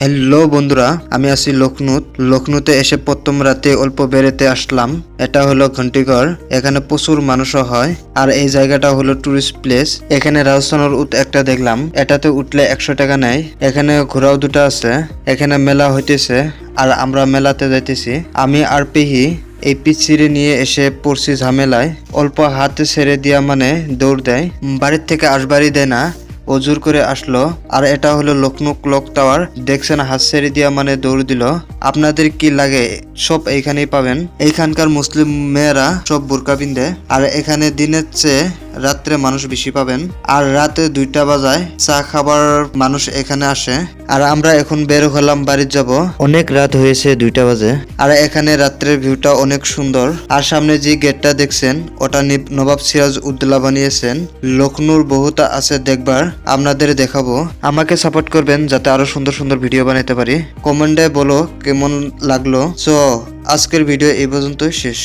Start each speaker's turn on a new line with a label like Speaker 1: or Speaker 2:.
Speaker 1: Hello বন্ধুরা, আমি আছি লখনউতে এসে প্রথম রাতে অল্প বেড়াতে আসলাম। এটা হলো ঘন্টিঘর। এখানে প্রচুর মানুষও হয় আর এই জায়গাটা হলো টুরিস্ট প্লেস। এখানে রাজস্থানের উট একটা দেখলাম, এটাতে উঠলে 100 টাকা নেয়। এখানে ঘোড়াও দুটো আছে। এখানে মেলা হইতেছে আর আমরা মেলাতে যাইতেছি। আমি আর পিহি এই পিচ্ছিরে নিয়ে এসে পড়ছি ঝামেলায়। অল্প হাতে ছেড়ে দিয়া মানে দৌড় দেয়, বাড়ির থেকে আসবারই দেয় না, ও জোর করে আসলো। আর এটা হলো লখনউ ক্লক টাওয়ার। দেখছেন হাত ছেড়ে দিয়া মানে দৌড় দিল। আপনাদের কি লাগে সব এইখানেই পাবেন। এইখানকার মুসলিম মেয়েরা সব বোরকা পিন্ধে। আর এখানে দিনের চেয়ে রাত্রে মানুষ বেশি পাবেন। আর রাতে 2টা বাজায় চা খাবার মানুষ এখানে আসে। আর আমরা এখন বের হলাম, বাড়ি যাব। অনেক রাত হয়েছে, 2টা বাজে। আর এখানে রাত্রের ভিউটা অনেক সুন্দর। আর সামনে যে গেটটা দেখছেন ওটা নবাব সিরাজ উদ্দৌলা বানিয়েছেন। লখনউর বহুতা আছে দেখবার, আপনাদের দেখাবো। আমাকে সাপোর্ট করবেন যাতে আরো সুন্দর সুন্দর ভিডিও বানাইতে পারি। কমেন্টে বলো কেমন লাগলো। সো আজকের ভিডিও এই পর্যন্তই শেষ।